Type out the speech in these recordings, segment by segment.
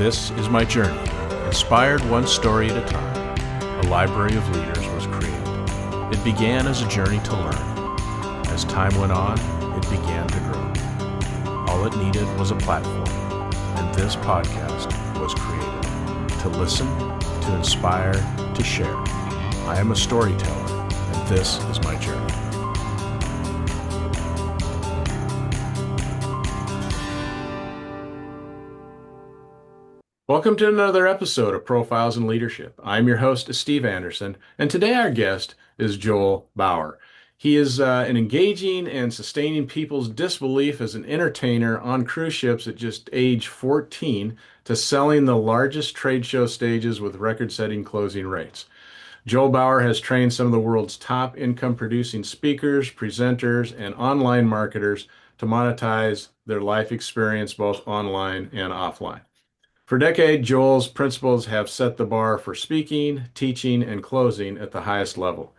This is my journey. Inspired one story at a time, a library of leaders was created. It began as a journey to learn. As time went on, it began to grow. All it needed was a platform, and this podcast was created to listen, to inspire, to share. I am a storyteller, and this is my journey. Welcome to another episode of Profiles in Leadership. I'm your host, Steve Anderson, and today our guest is Joel Bauer. He is an engaging and sustaining people's disbelief as an entertainer on cruise ships at just age 14 to selling the largest trade show stages with record-setting closing rates. Joel Bauer has trained some of the world's top income-producing speakers, presenters, and online marketers to monetize their life experience both online and offline. For decades, Joel's principles have set the bar for speaking, teaching, and closing at the highest level.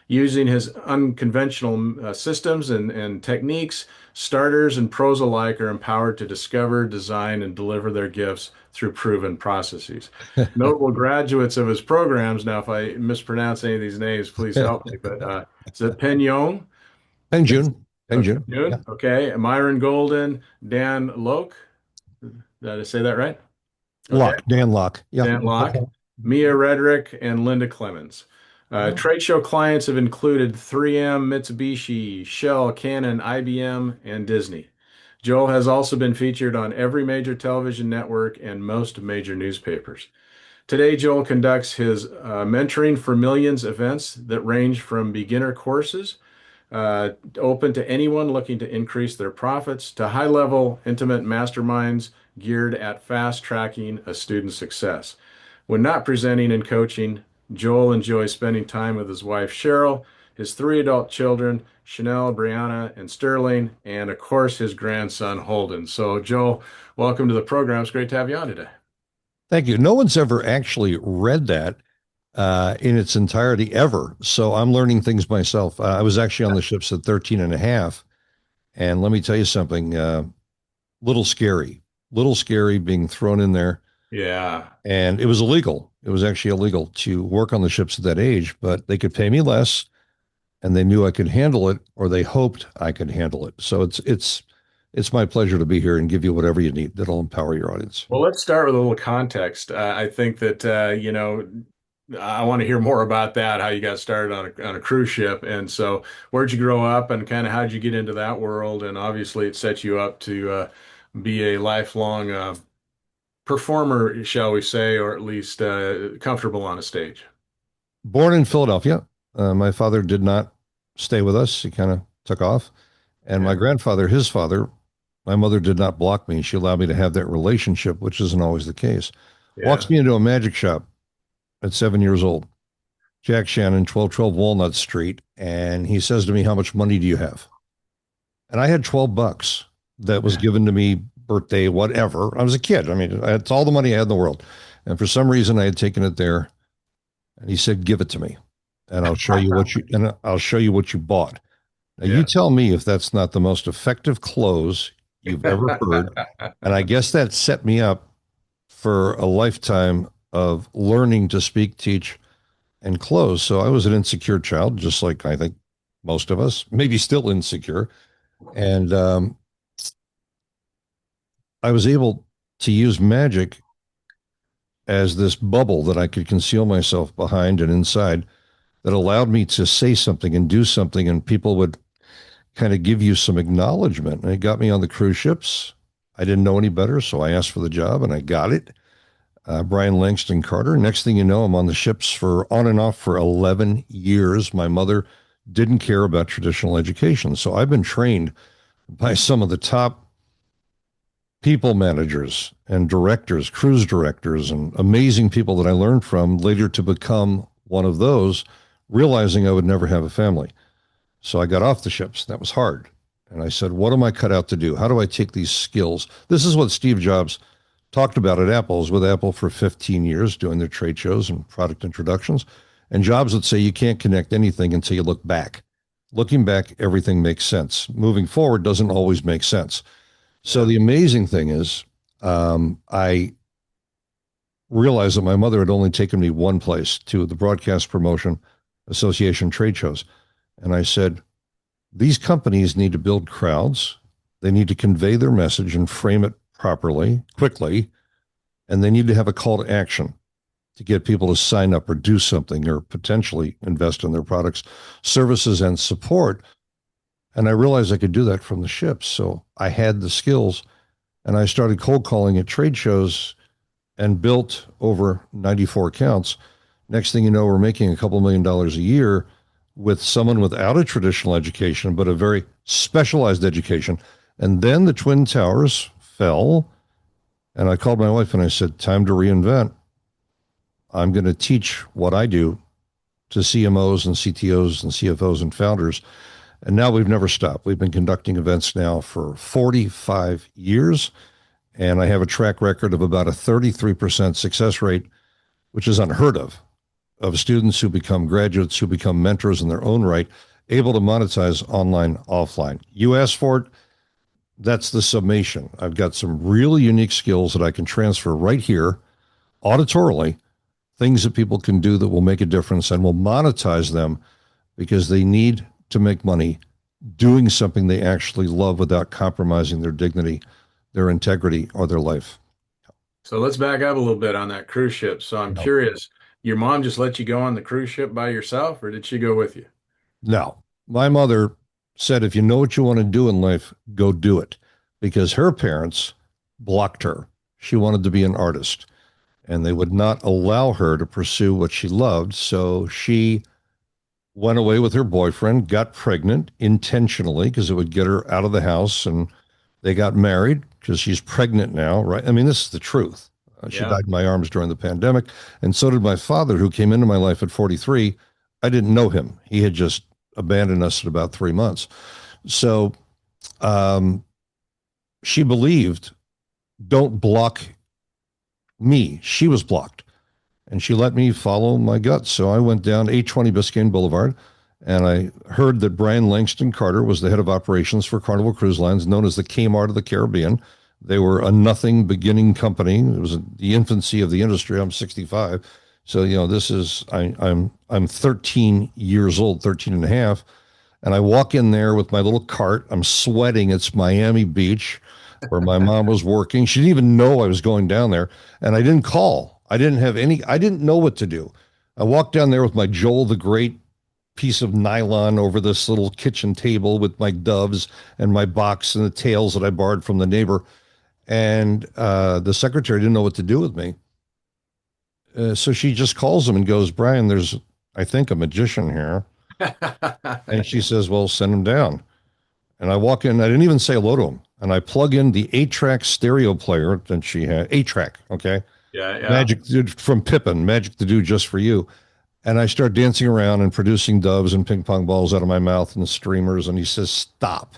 Using his unconventional systems and techniques, starters and pros alike are empowered to discover, design, and deliver their gifts through proven processes. Notable graduates of his programs, now if I mispronounce any of these names, please help me, but is it Peng Joon? Peng Joon. Peng Okay, Joon. Joon? Yeah. Okay, Myron Golden, Dan Locke. Did I say that right? Okay. Dan Locke. Yeah. Dan Locke, Mia Redrick, and Linda Clemons. Trade show clients have included 3M, Mitsubishi, Shell, Canon, IBM, and Disney. Joel has also been featured on every major television network and most major newspapers. Today, Joel conducts his Mentoring for Millions events that range from beginner courses open to anyone looking to increase their profits to high-level, intimate masterminds geared at fast-tracking a student's success. When not presenting and coaching, Joel enjoys spending time with his wife, Cheryl, his 3 adult children, Chanelle, Briana, and Sterling, and of course, his grandson, Holden. So, Joel, welcome to the program. It's great to have you on today. Thank you. No one's ever actually read that in its entirety ever. So I'm learning things myself. I was actually on the ships at 13 and a half. And let me tell you something, little scary being thrown in there. Yeah. And it was illegal. It was actually illegal to work on the ships at that age, but they could pay me less and they knew I could handle it, or they hoped I could handle it. So it's my pleasure to be here and give you whatever you need that'll empower your audience. Well, let's start with a little context. I think that, I want to hear more about that, how you got started on a cruise ship. And so where'd you grow up and kind of how'd you get into that world? And obviously it set you up to be a lifelong performer, shall we say, or at least comfortable on a stage. Born in Philadelphia. My father did not stay with us. He kind of took off. And my grandfather, his father, my mother did not block me. She allowed me to have that relationship, which isn't always the case. Yeah. Walks me into a magic shop at 7 years old. Jack Shannon, 1212 Walnut Street. And he says to me, "How much money do you have?" And I had $12 that was given to me, birthday, whatever. I was a kid. I mean, it's all the money I had in the world. And for some reason I had taken it there. And he said, "Give it to me. And I'll show you what you bought." Now, you tell me if that's not the most effective close you've ever heard. And I guess that set me up for a lifetime of learning to speak, teach, and close. So I was an insecure child, just like I think most of us, maybe still insecure. And I was able to use magic as this bubble that I could conceal myself behind and inside that allowed me to say something and do something, and people would kind of give you some acknowledgement. And it got me on the cruise ships. I didn't know any better, so I asked for the job and I got it. Brian Langston Carter. Next thing you know, I'm on the ships for on and off for 11 years. My mother didn't care about traditional education. So I've been trained by some of the top people managers and directors, cruise directors, and amazing people that I learned from later to become one of those, realizing I would never have a family. So I got off the ships. That was hard. And I said, what am I cut out to do? How do I take these skills? This is what Steve Jobs talked about at Apple. I was with Apple for 15 years doing their trade shows and product introductions. And Jobs would say, you can't connect anything until you look back. Looking back, everything makes sense. Moving forward doesn't always make sense. So the amazing thing is, I realized that my mother had only taken me one place, to the Broadcast Promotion Association trade shows. And I said, these companies need to build crowds. They need to convey their message and frame it properly, quickly, and they need to have a call to action to get people to sign up or do something or potentially invest in their products, services, and support. And I realized I could do that from the ships. So I had the skills, and I started cold calling at trade shows and built over 94 accounts. Next thing you know, we're making a couple $1 million a year with someone without a traditional education, but a very specialized education. And then the Twin Towers fell, and I called my wife and I said, time to reinvent. I'm going to teach what I do to CMOs and CTOs and CFOs and founders. And now we've never stopped. We've been conducting events now for 45 years, and I have a track record of about a 33% success rate, which is unheard of students who become graduates, who become mentors in their own right, able to monetize online, offline. You asked for it. That's the summation. I've got some really unique skills that I can transfer right here, auditorily, things that people can do that will make a difference and will monetize them because they need to make money doing something they actually love without compromising their dignity, their integrity, or their life. So let's back up a little bit on that cruise ship. So I'm curious, your mom just let you go on the cruise ship by yourself, or did she go with you? No, my mother said, if you know what you want to do in life, go do it, because her parents blocked her. She wanted to be an artist, and they would not allow her to pursue what she loved. So she went away with her boyfriend, got pregnant intentionally because it would get her out of the house, and they got married because she's pregnant now, right? I mean, this is the truth. She died in my arms during the pandemic, and so did my father, who came into my life at 43. I didn't know him. He had just abandoned us at about 3 months. So she believed, don't block me. She was blocked. And she let me follow my guts. So I went down 820 Biscayne Boulevard, and I heard that Brian Langston Carter was the head of operations for Carnival Cruise Lines, known as the Kmart of the Caribbean. They were a nothing beginning company. It was the infancy of the industry. I'm 65. So, you know, this is, I'm 13 years old, 13 and a half. And I walk in there with my little cart. I'm sweating. It's Miami Beach, where my mom was working. She didn't even know I was going down there. And I didn't call. I didn't know what to do. I walked down there with my Joel the Great piece of nylon over this little kitchen table with my doves and my box and the tails that I borrowed from the neighbor. And the secretary didn't know what to do with me. So she just calls him and goes, Brian, there's, I think, a magician here. And she says, well, send him down. And I walk in. I didn't even say hello to him. And I plug in the 8-track stereo player that she had. 8-track, okay? Yeah. Magic from Pippin, Magic to Do Just for You. And I start dancing around and producing doves and ping pong balls out of my mouth and streamers. And he says, stop.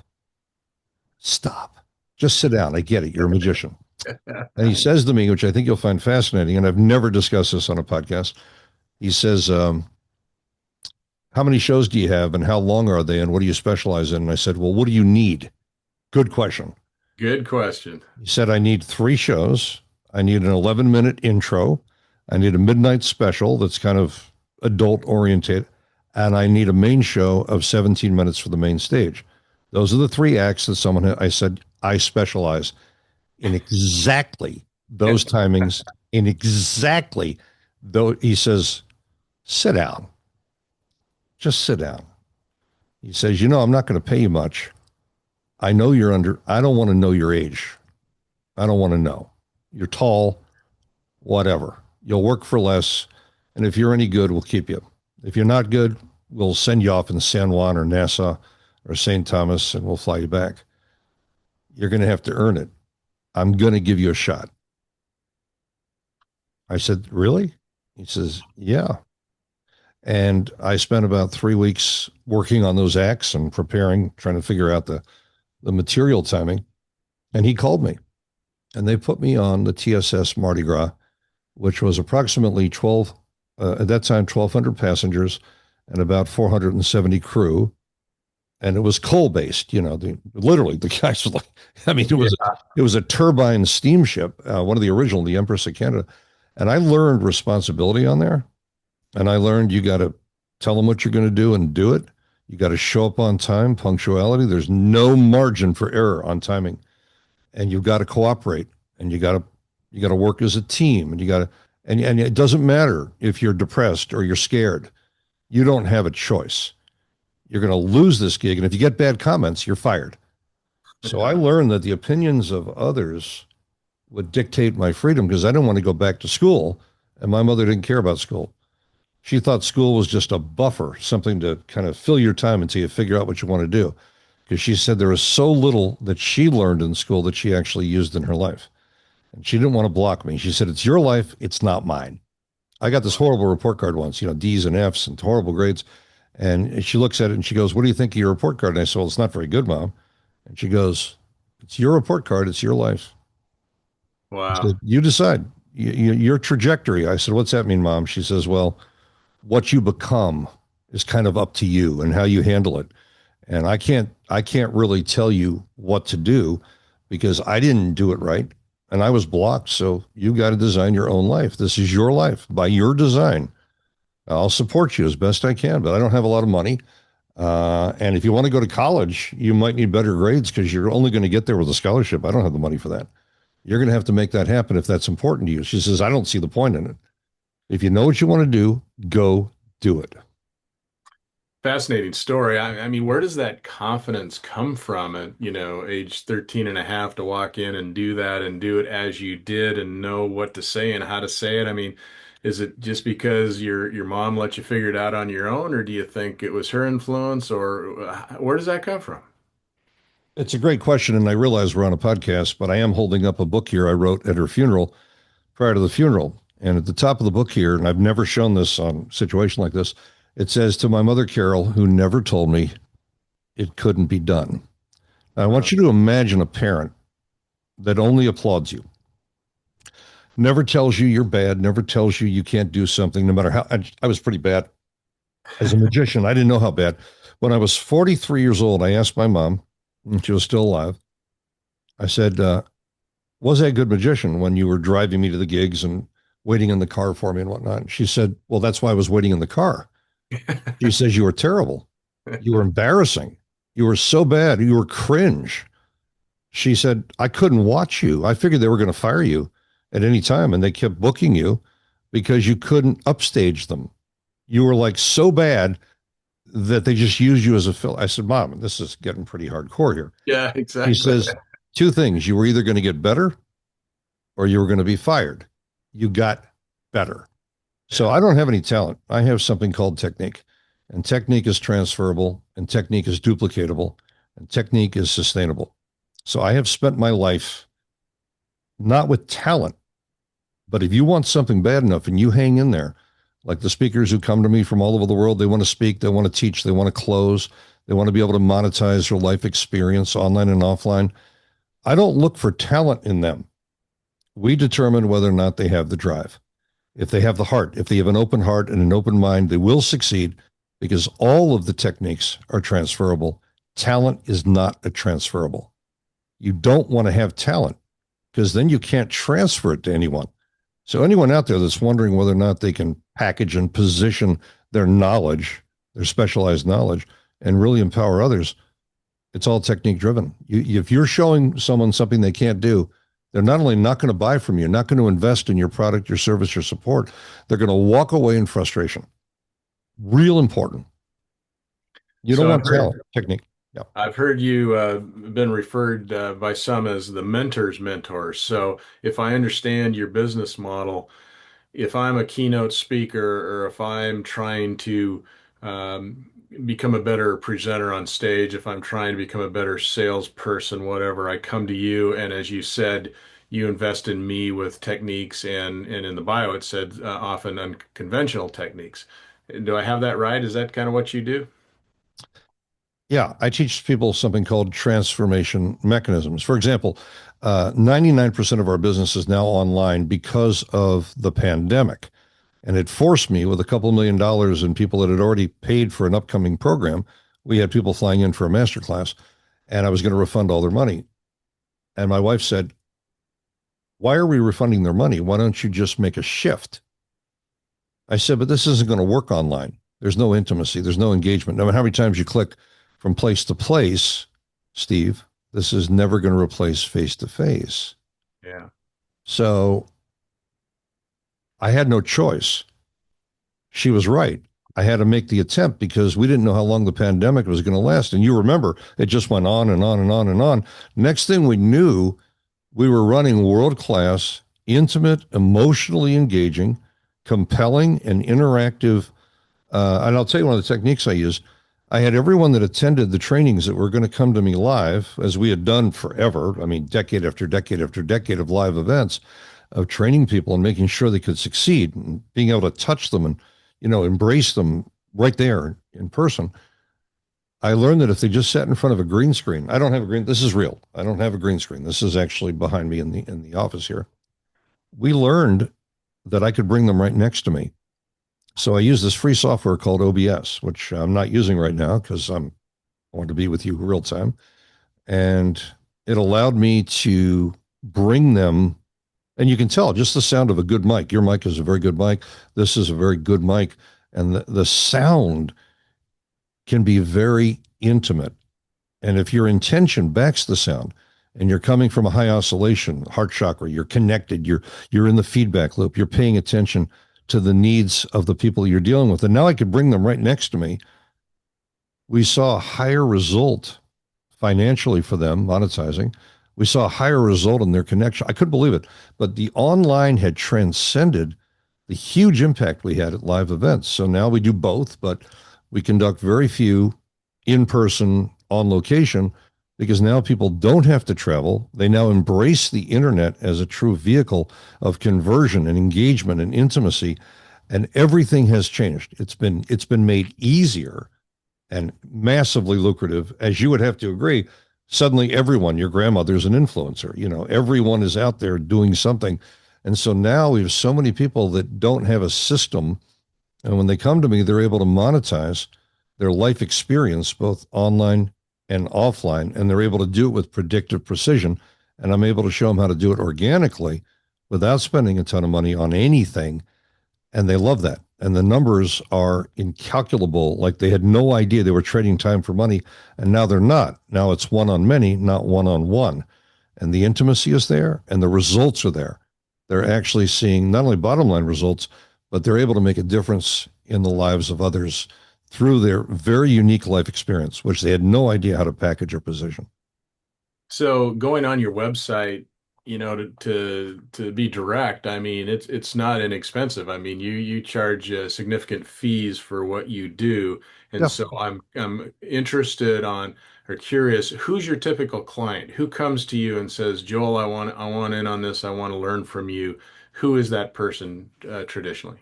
Just sit down. I get it. You're a magician. And he says to me, which I think you'll find fascinating, and I've never discussed this on a podcast. He says, how many shows do you have and how long are they and what do you specialize in? And I said, well, what do you need? Good question. Good question. He said, I need 3 shows. I need an 11-minute intro. I need a midnight special that's kind of adult oriented. And I need a main show of 17 minutes for the main stage. Those are the 3 acts that someone had. I said, I specialize in exactly those timings, in exactly though. He says, sit down. Just sit down. He says, you know, I'm not going to pay you much. I know I don't want to know your age. I don't want to know. You're tall, whatever. You'll work for less. And if you're any good, we'll keep you. If you're not good, we'll send you off in San Juan or Nassau or St. Thomas and we'll fly you back. You're going to have to earn it. I'm going to give you a shot. I said, really? He says, yeah. And I spent about 3 weeks working on those acts and preparing, trying to figure out the material timing. And he called me. And they put me on the TSS Mardi Gras, which was approximately at that time, 1,200 passengers and about 470 crew. And it was coal-based, you know, literally the guys were like, I mean, it was a turbine steamship, one of the original, the Empress of Canada. And I learned responsibility on there. And I learned you got to tell them what you're going to do and do it. You got to show up on time, punctuality. There's no margin for error on timing. And you've got to cooperate and you got to work as a team and you got to and it doesn't matter if you're depressed or you're scared. You don't have a choice. You're going to lose this gig, and if you get bad comments, you're fired. So I learned that the opinions of others would dictate my freedom because I didn't want to go back to school, and my mother didn't care about school. She thought school was just a buffer, something to kind of fill your time until you figure out what you want to do. Because she said there was so little that she learned in school that she actually used in her life. And she didn't want to block me. She said, it's your life, it's not mine. I got this horrible report card once, D's and F's and horrible grades. And she looks at it and she goes, what do you think of your report card? And I said, well, it's not very good, Mom. And she goes, it's your report card, it's your life. I Wow. said, you decide your trajectory. I said, what's that mean, Mom? She says, well, what you become is kind of up to you and how you handle it. And I can't really tell you what to do because I didn't do it right and I was blocked. So you got to design your own life. This is your life by your design. I'll support you as best I can, but I don't have a lot of money. And if you want to go to college, you might need better grades because you're only going to get there with a scholarship. I don't have the money for that. You're going to have to make that happen if that's important to you. She says, I don't see the point in it. If you know what you want to do, go do it. Fascinating story. I mean, where does that confidence come from at, age 13 and a half to walk in and do that and do it as you did and know what to say and how to say it? I mean, is it just because your mom let you figure it out on your own, or do you think it was her influence, or where does that come from? It's a great question. And I realize we're on a podcast, but I am holding up a book here I wrote at her funeral prior to the funeral. And at the top of the book here, and I've never shown this on a situation like this, it says to my mother, Carol, who never told me it couldn't be done. Now, I want you to imagine a parent that only applauds you, never tells you you're bad, never tells you you can't do something, no matter how. I was pretty bad as a magician. I didn't know how bad. When I was 43 years old, I asked my mom, and she was still alive. I said, was I a good magician when you were driving me to the gigs and waiting in the car for me and whatnot? And she said, well, that's why I was waiting in the car. She says, you were terrible. You were embarrassing. You were so bad. You were cringe. She said, I couldn't watch you. I figured they were going to fire you at any time. And they kept booking you because you couldn't upstage them. You were like so bad that they just used you as a fill. I said, Mom, this is getting pretty hardcore here. Yeah, He exactly. says, two things. You were either going to get better or you were going to be fired. You got better. So Yeah. I don't have any talent. I have something called technique. And technique is transferable, and technique is duplicatable, and technique is sustainable. So I have spent my life not with talent, but if you want something bad enough and you hang in there, like the speakers who come to me from all over the world, they want to speak, they want to teach, they want to close, they want to be able to monetize their life experience online and offline. I don't look for talent in them. We determine whether or not they have the drive. If they have the heart, if they have an open heart and an open mind, they will succeed because all of the techniques are transferable. Talent is not a transferable. You don't want to have talent because then you can't transfer it to anyone. So anyone out there that's wondering whether or not they can package and position their knowledge, their specialized knowledge, and really empower others, it's all technique driven. If you're showing someone something they can't do, they're not only not going to buy from you, not going to invest in your product, your service, your support, they're going to walk away in frustration. Real important. You don't So want talent, technique. Yeah. I've heard you been referred by some as the mentor's mentor. So if I understand your business model, if I'm a keynote speaker or if I'm trying to become a better presenter on stage, if I'm trying to become a better salesperson, whatever, I come to you, and as you said, you invest in me with techniques, and in the bio it said often unconventional techniques. Do I have that right? Is that kind of what you do? Yeah, I teach people something called transformation mechanisms. For example, 99% of our business is now online because of the pandemic. And it forced me with a couple $1 million and people that had already paid for an upcoming program. We had people flying in for a master class, and I was going to refund all their money. And my wife said, Why are we refunding their money? Why don't you just make a shift? I said, but this isn't going to work online. There's no intimacy. There's no engagement. No matter how many times you click from place to place, Steve, this is never going to replace face to face. Yeah. So I had no choice. She was right. I had to make the attempt because we didn't know how long the pandemic was going to last. And you remember, it just went on and on and on and on. Next thing we knew, we were running world class, intimate, emotionally engaging, compelling, and interactive. And I'll tell you one of the techniques I use. I had everyone that attended the trainings that were going to come to me live, as we had done forever. I mean, decade after decade after decade of live events, of training people and making sure they could succeed and being able to touch them and, embrace them right there in person. I learned that if they just sat in front of a green screen, I don't have a green, this is real. I don't have a green screen. This is actually behind me in the office here. We learned that I could bring them right next to me. So I use this free software called OBS, which I'm not using right now because I want to be with you real time. And it allowed me to bring them, and you can tell just the sound of a good mic. Your mic is a very good mic. This is a very good mic. And the sound can be very intimate. And if your intention backs the sound and you're coming from a high oscillation, heart chakra, you're connected, you're in the feedback loop, you're paying attention to the needs of the people you're dealing with. And now I could bring them right next to me. We saw a higher result financially for them monetizing. We saw a higher result in their connection. I couldn't believe it. But the online had transcended the huge impact we had at live events. So now we do both, but we conduct very few in person, on location, because now people don't have to travel. They now embrace the internet as a true vehicle of conversion and engagement and intimacy, and everything has changed. It's been made easier and massively lucrative, as you would have to agree. Suddenly, everyone, your grandmother's an influencer. Everyone is out there doing something, and so now we have so many people that don't have a system, and when they come to me, they're able to monetize their life experience, both online and offline, and they're able to do it with predictive precision. And I'm able to show them how to do it organically without spending a ton of money on anything. And they love that. And the numbers are incalculable. Like they had no idea they were trading time for money. And now they're not. Now it's one on many, not one on one. And the intimacy is there and the results are there. They're actually seeing not only bottom line results, but they're able to make a difference in the lives of others through their very unique life experience, which they had no idea how to package or position. So going on your website, to be direct, I mean, it's not inexpensive. I mean, you charge significant fees for what you do, and Yeah. so I'm interested on or curious, who's your typical client? Who comes to you and says, Joel, I want in on this. I want to learn from you. Who is that person traditionally?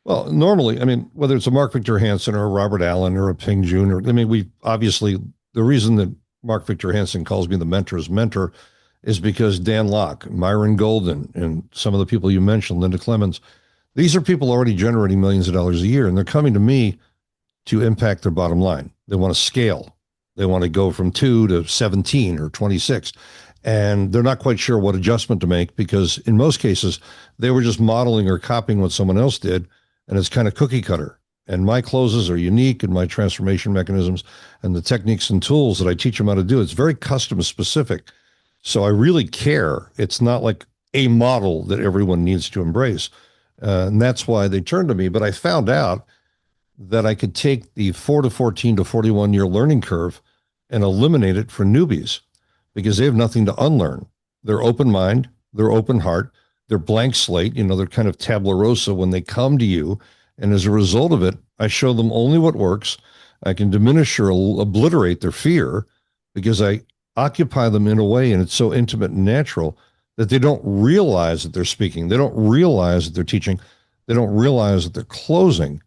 Well, normally, I mean, whether it's a Mark Victor Hansen or a Robert Allen or a Peng Joon, I mean, we obviously, the reason that Mark Victor Hansen calls me the mentor's mentor is because Dan Locke, Myron Golden, and some of the people you mentioned, Linda Clemons, these are people already generating millions of dollars a year, and they're coming to me to impact their bottom line. They want to scale. They want to go from 2 to 17 or 26. And they're not quite sure what adjustment to make because in most cases, they were just modeling or copying what someone else did. And it's kind of cookie cutter. And my closes are unique and my transformation mechanisms and the techniques and tools that I teach them how to do. It's very custom specific. So I really care. It's not like a model that everyone needs to embrace. And that's why they turned to me. But I found out that I could take the 4 to 14 to 41-year learning curve and eliminate it for newbies because they have nothing to unlearn. They're open mind, they're open heart, they're blank slate, they're kind of tabula rasa when they come to you. And as a result of it, I show them only what works. I can diminish or obliterate their fear because I occupy them in a way, and it's so intimate and natural that they don't realize that they're speaking. They don't realize that they're teaching. They don't realize that they're closing.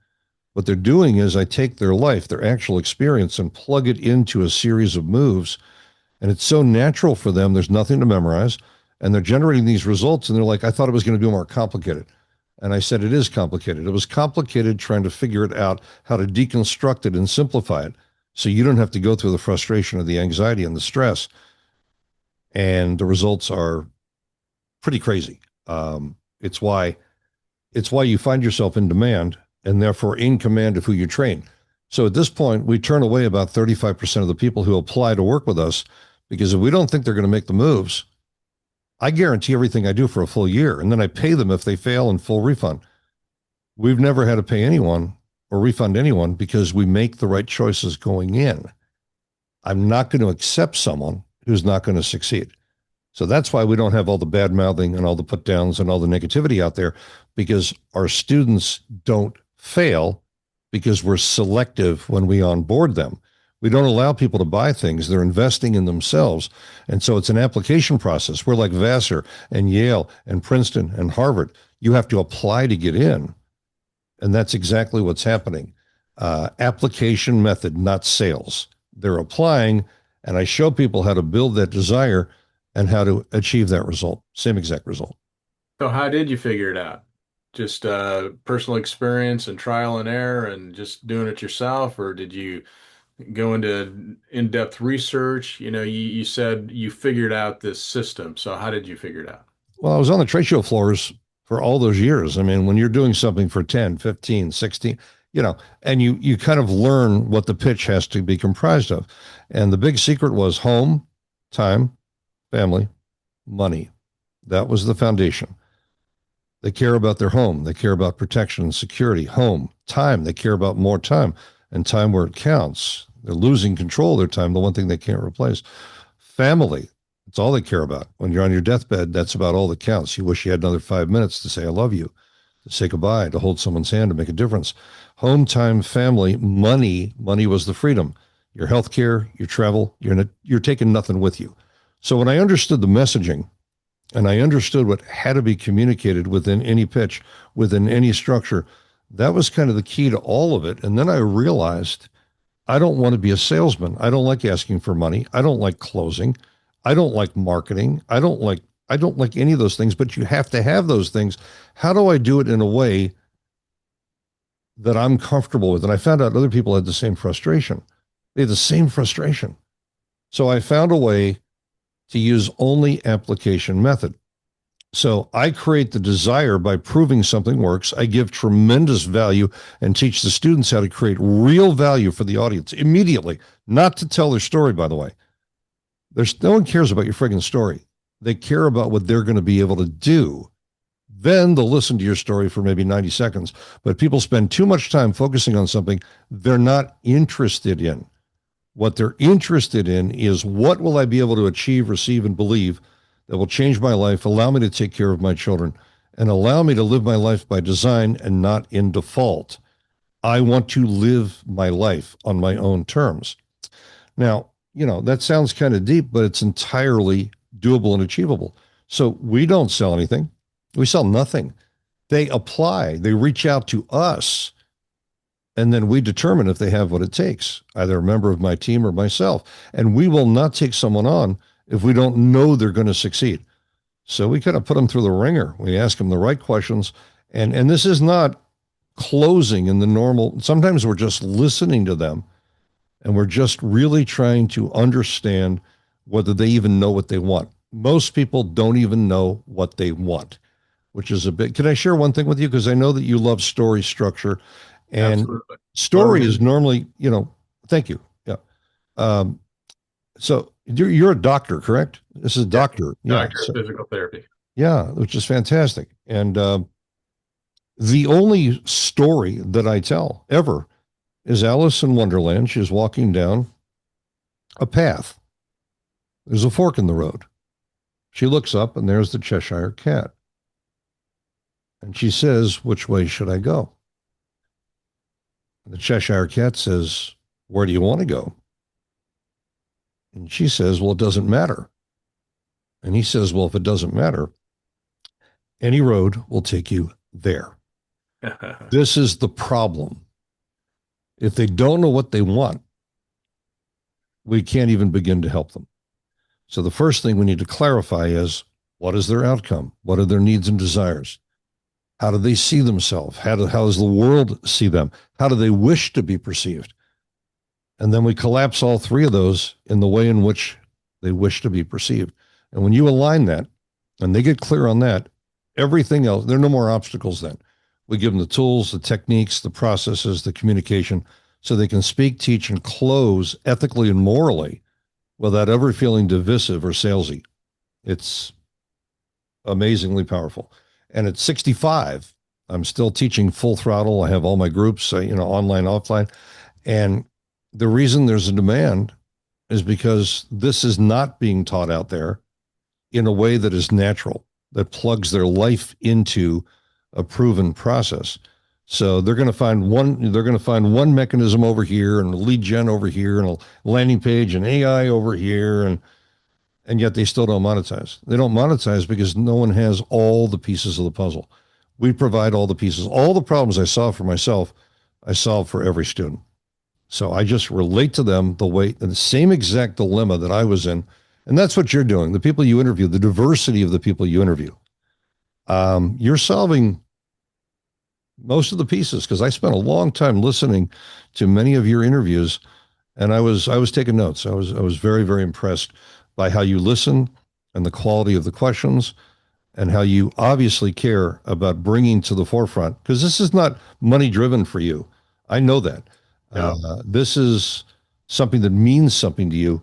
What they're doing is I take their life, their actual experience, and plug it into a series of moves. And it's so natural for them. There's nothing to memorize. And they're generating these results. And they're like, I thought it was going to be more complicated. And I said, it is complicated. It was complicated trying to figure it out, how to deconstruct it and simplify it. So you don't have to go through the frustration or the anxiety and the stress. And the results are pretty crazy. It's why you find yourself in demand and therefore in command of who you train. So at this point, we turn away about 35% of the people who apply to work with us because if we don't think they're going to make the moves, I guarantee everything I do for a full year, and then I pay them if they fail in full refund. We've never had to pay anyone or refund anyone because we make the right choices going in. I'm not going to accept someone who's not going to succeed. So that's why we don't have all the bad mouthing and all the put downs and all the negativity out there, because our students don't fail because we're selective when we onboard them. We don't allow people to buy things. They're investing in themselves. And so it's an application process. We're like Vassar and Yale and Princeton and Harvard. You have to apply to get in. And that's exactly what's happening. Application method, not sales. They're applying, and I show people how to build that desire and how to achieve that result. Same exact result. So how did you figure it out? Just personal experience and trial and error and just doing it yourself, or did you go into in-depth research? You said you figured out this system. So how did you figure it out? Well, I was on the trade show floors for all those years. I mean, when you're doing something for 10, 15, 16, and you kind of learn what the pitch has to be comprised of. And the big secret was home, time, family, money. That was the foundation. They care about their home. They care about protection and security. Home, time. They care about more time and time where it counts. They're losing control of their time, the one thing they can't replace. Family, it's all they care about. When you're on your deathbed, that's about all that counts. You wish you had another 5 minutes to say, I love you, to say goodbye, to hold someone's hand, to make a difference. Home, time, family, money. Money was the freedom. Your health care, your travel, you're taking nothing with you. So when I understood the messaging and I understood what had to be communicated within any pitch, within any structure, that was kind of the key to all of it. And then I realized I don't want to be a salesman. I don't like asking for money. I don't like closing. I don't like marketing. I don't like any of those things, but you have to have those things. How do I do it in a way that I'm comfortable with? And I found out other people had the same frustration. They had the same frustration. So I found a way to use only application method. So I create the desire by proving something works. I give tremendous value and teach the students how to create real value for the audience immediately, not to tell their story, by the way. No one cares about your friggin' story. They care about what they're going to be able to do. Then they'll listen to your story for maybe 90 seconds. But people spend too much time focusing on something they're not interested in. What they're interested in is, what will I be able to achieve, receive, and believe that will change my life, allow me to take care of my children, and allow me to live my life by design and not in default. I want to live my life on my own terms. Now, that sounds kind of deep, but it's entirely doable and achievable. So we don't sell anything. We sell nothing. They apply. They reach out to us. And then we determine if they have what it takes, either a member of my team or myself. And we will not take someone on if we don't know they're going to succeed. So we kind of put them through the ringer. We ask them the right questions. And this is not closing in the normal. Sometimes we're just listening to them, and we're just really trying to understand whether they even know what they want. Most people don't even know what they want, which is a bit. Can I share one thing with you? Because I know that you love story structure. And Absolutely. story is normally, thank you. Yeah. So you're a doctor, correct? This is a doctor. Doctor Yeah. of physical therapy. Yeah, which is fantastic. And the only story that I tell ever is Alice in Wonderland. She's walking down a path. There's a fork in the road. She looks up, and there's the Cheshire Cat. And she says, which way should I go? The Cheshire Cat says, where do you want to go? And she says, well, it doesn't matter. And he says, well, if it doesn't matter, any road will take you there. This is the problem. If they don't know what they want, we can't even begin to help them. So the first thing we need to clarify is, what is their outcome? What are their needs and desires? How do they see themselves? How does the world see them? How do they wish to be perceived? And then we collapse all three of those in the way in which they wish to be perceived. And when you align that, and they get clear on that, everything else, there are no more obstacles then. We give them the tools, the techniques, the processes, the communication, so they can speak, teach, and close ethically and morally without ever feeling divisive or salesy. It's amazingly powerful. And at 65, I'm still teaching full throttle. I have all my groups, online, offline. And the reason there's a demand is because this is not being taught out there in a way that is natural, that plugs their life into a proven process. So they're going to find one mechanism over here and a lead gen over here and a landing page and AI over here, and yet they still don't monetize. They don't monetize because no one has all the pieces of the puzzle. We provide all the pieces. All the problems I solve for myself, I solve for every student. So I just relate to them the same exact dilemma that I was in. And that's what you're doing. The people you interview, the diversity of the people you interview, you're solving most of the pieces, because I spent a long time listening to many of your interviews, and I was taking notes. I was very, very impressed by how you listen and the quality of the questions, and how you obviously care about bringing to the forefront, because this is not money driven for you. I know that. Yeah. This is something that means something to you,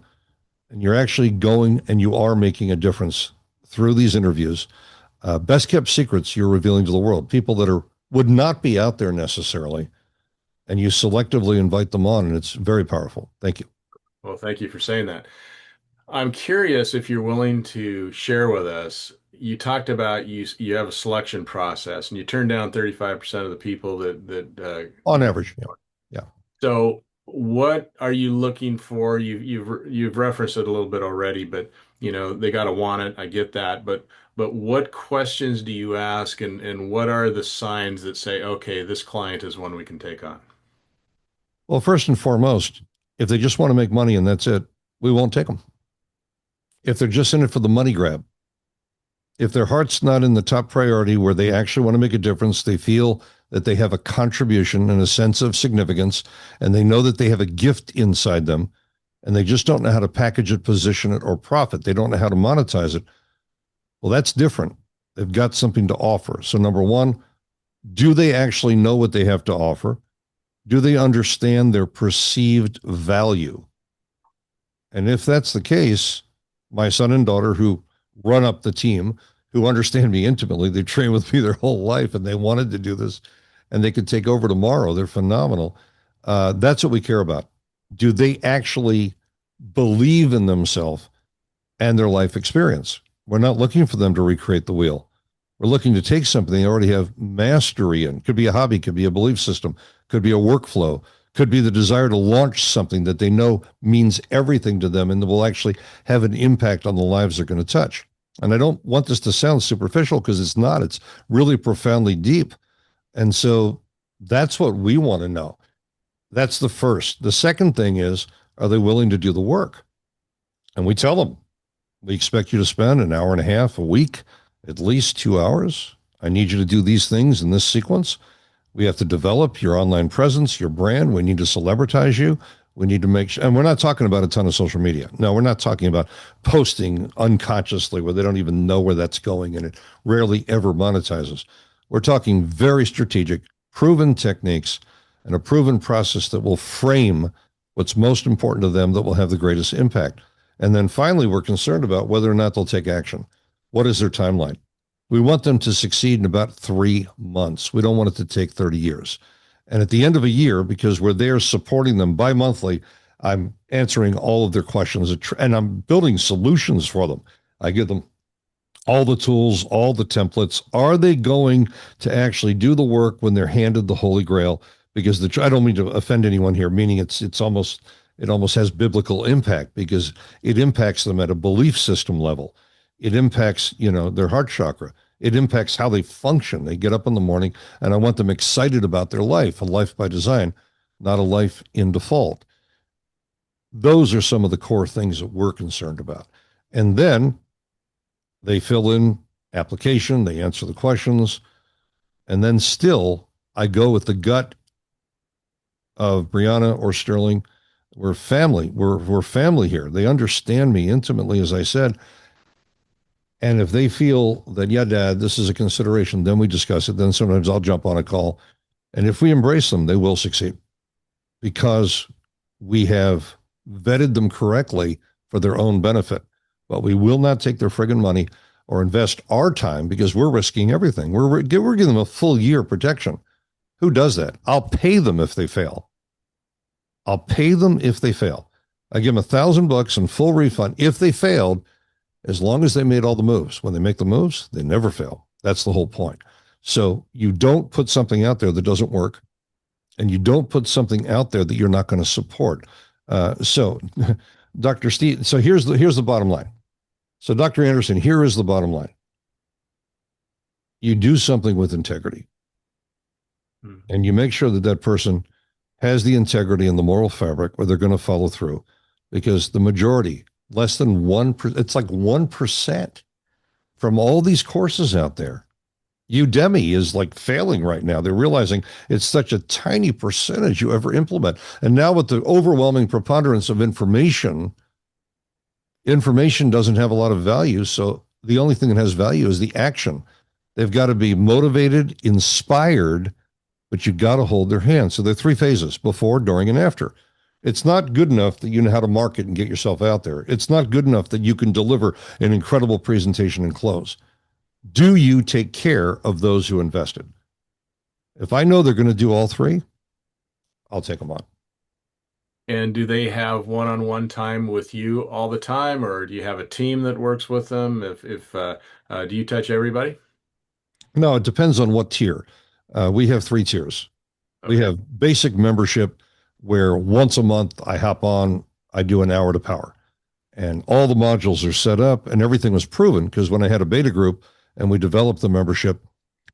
and you're actually going and you are making a difference through these interviews. Best kept secrets you're revealing to the world, people that would not be out there necessarily, and you selectively invite them on, and it's very powerful. Thank you. Well, thank you for saying that. I'm curious if you're willing to share with us. You talked about you have a selection process and you turn down 35% of the people that On average, yeah. Yeah. so what are you looking for? You've referenced it a little bit already, but they got to want it. I get that, but what questions do you ask, and what are the signs that say, okay, this client is one we can take on? Well, first and foremost, if they just want to make money and that's it, we won't take them. If they're just in it for the money grab, if their heart's not in the top priority where they actually want to make a difference, they feel that they have a contribution and a sense of significance, and they know that they have a gift inside them, and they just don't know how to package it, position it, or profit. They don't know how to monetize it. Well, that's different. They've got something to offer. So, number one, do they actually know what they have to offer? Do they understand their perceived value? And if that's the case, my son and daughter, who run up the team, who understand me intimately, they train with me their whole life, and they wanted to do this, and they could take over tomorrow. They're phenomenal. That's what we care about. Do they actually believe in themselves and their life experience? We're not looking for them to recreate the wheel. We're looking to take something they already have mastery in. Could be a hobby, could be a belief system, could be a workflow, could be the desire to launch something that they know means everything to them and that will actually have an impact on the lives they're going to touch. And I don't want this to sound superficial, because it's not. It's really profoundly deep. And so that's what we want to know. That's the first. The second thing is, are they willing to do the work? And we tell them, we expect you to spend an hour and a half a week, at least 2 hours. I need you to do these things in this sequence. We have to develop your online presence, your brand. We need to celebritize you. We need to make sure, and we're not talking about a ton of social media. No, we're not talking about posting unconsciously where they don't even know where that's going, and it rarely ever monetizes. We're talking very strategic, proven techniques and a proven process that will frame what's most important to them, that will have the greatest impact. And then finally, we're concerned about whether or not they'll take action. What is their timeline? We want them to succeed in about 3 months. We don't want it to take 30 years. And at the end of a year, because we're there supporting them bi-monthly, I'm answering all of their questions, and I'm building solutions for them. I give them all the tools, all the templates. Are they going to actually do the work when they're handed the Holy Grail? Because I don't mean to offend anyone here, meaning it almost has biblical impact, because it impacts them at a belief system level. It impacts, their heart chakra. It impacts how they function. They get up in the morning, and I want them excited about their life, a life by design, not a life in default. Those are some of the core things that we're concerned about. And then they fill in application, they answer the questions, and then still I go with the gut of Briana or Sterling. We're family. We're family here. They understand me intimately, as I said. And if they feel that, yeah, Dad, this is a consideration, then we discuss it. Then sometimes I'll jump on a call. And if we embrace them, they will succeed because we have vetted them correctly for their own benefit. But we will not take their friggin' money or invest our time because we're risking everything. We're giving them a full year protection. Who does that? I'll pay them if they fail. I'll pay them if they fail. I give them $1,000 and full refund if they failed, as long as they made all the moves. When they make the moves, they never fail. That's the whole point. So you don't put something out there that doesn't work, and you don't put something out there that you're not going to support. So, Dr. Steve, so here's the bottom line. So, Dr. Anderson, here is the bottom line. You do something with integrity, and you make sure that that person has the integrity and the moral fabric, or they're going to follow through, because the majority, less than 1%, it's like 1% from all these courses out there. Udemy is like failing right now. They're realizing it's such a tiny percentage you ever implement. And now with the overwhelming preponderance of information doesn't have a lot of value. So the only thing that has value is the action. They've got to be motivated, inspired, but you've got to hold their hand. So there are 3 phases: before, during, and after. It's not good enough that you know how to market and get yourself out there. It's not good enough that you can deliver an incredible presentation and close. Do you take care of those who invested? If I know they're going to do all 3, I'll take them on. And do they have one-on-one time with you all the time, or do you have a team that works with them? If do you touch everybody? No, it depends on what tier. We have 3 tiers. We Okay. have basic membership, where once a month I hop on, I do an hour to power. And all the modules are set up and everything was proven, because when I had a beta group and we developed the membership,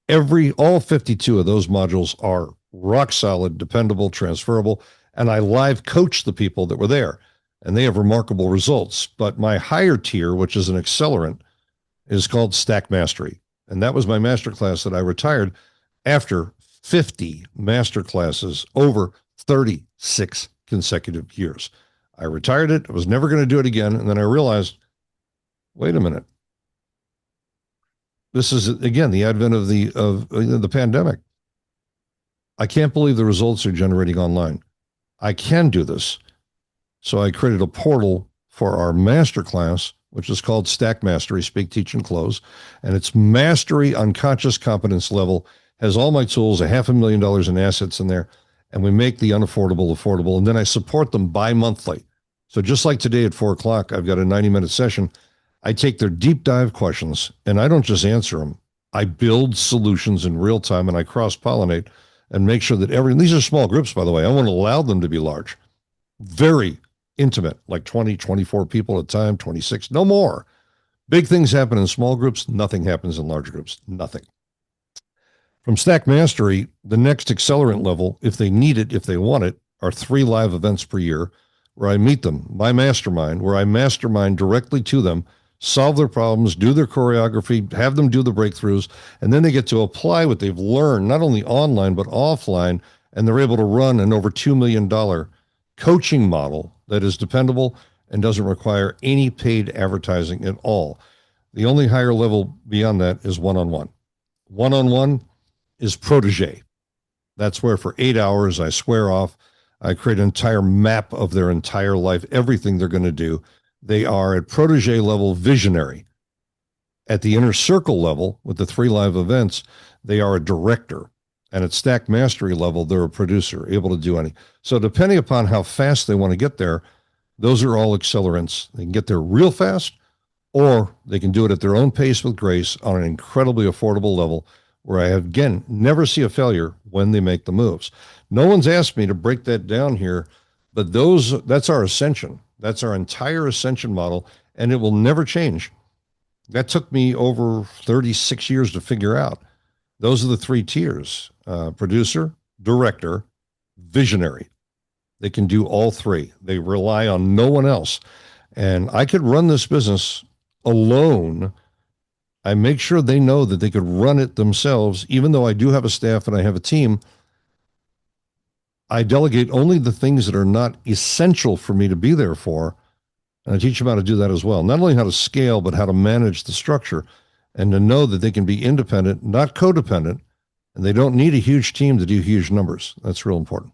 all 52 of those modules are rock solid, dependable, transferable, and I live coach the people that were there, and they have remarkable results. But my higher tier, which is an accelerant, is called Stack Mastery. And that was my master class that I retired after 50 master classes over 36 consecutive years. I retired it. I was never going to do it again. And then I realized, wait a minute. This is, again, the advent of the pandemic. I can't believe the results are generating online. I can do this. So I created a portal for our masterclass, which is called Stack Mastery, Speak, Teach, and Close. And it's mastery on conscious competence level, has all my tools, $500,000 in assets in there, and we make the unaffordable affordable. And then I support them bi-monthly. So just like today at 4 o'clock, I've got a 90-minute session. I take their deep dive questions, and I don't just answer them. I build solutions in real time, and I cross-pollinate and make sure that these are small groups, by the way. I won't allow them to be large. Very intimate, like 20, 24 people at a time, 26, no more. Big things happen in small groups. Nothing happens in large groups. Nothing. From Stack Mastery, the next accelerant level, if they need it, if they want it, are 3 live events per year where I meet them, my mastermind, where I mastermind directly to them, solve their problems, do their choreography, have them do the breakthroughs, and then they get to apply what they've learned, not only online, but offline, and they're able to run an over $2 million coaching model that is dependable and doesn't require any paid advertising at all. The only higher level beyond that is one-on-one. One-on-one is protege. That's where for 8 hours I swear off. I create an entire map of their entire life, everything they're going to do. They are at protege level visionary. At the inner circle level, with the 3 live events, they are a director. And at Stack Mastery level, they're a producer, able to do any. So depending upon how fast they want to get there, those are all accelerants. They can get there real fast, or they can do it at their own pace with grace on an incredibly affordable level, where I, again, never see a failure when they make the moves. No one's asked me to break that down here, but that's our ascension. That's our entire ascension model, and it will never change. That took me over 36 years to figure out. Those are the 3 tiers: producer, director, visionary. They can do all 3. They rely on no one else. And I could run this business alone. I make sure they know that they could run it themselves, even though I do have a staff and I have a team. I delegate only the things that are not essential for me to be there for, And I teach them how to do that as well. Not only how to scale, but how to manage the structure and to know that they can be independent, not codependent, and they don't need a huge team to do huge numbers. That's real important.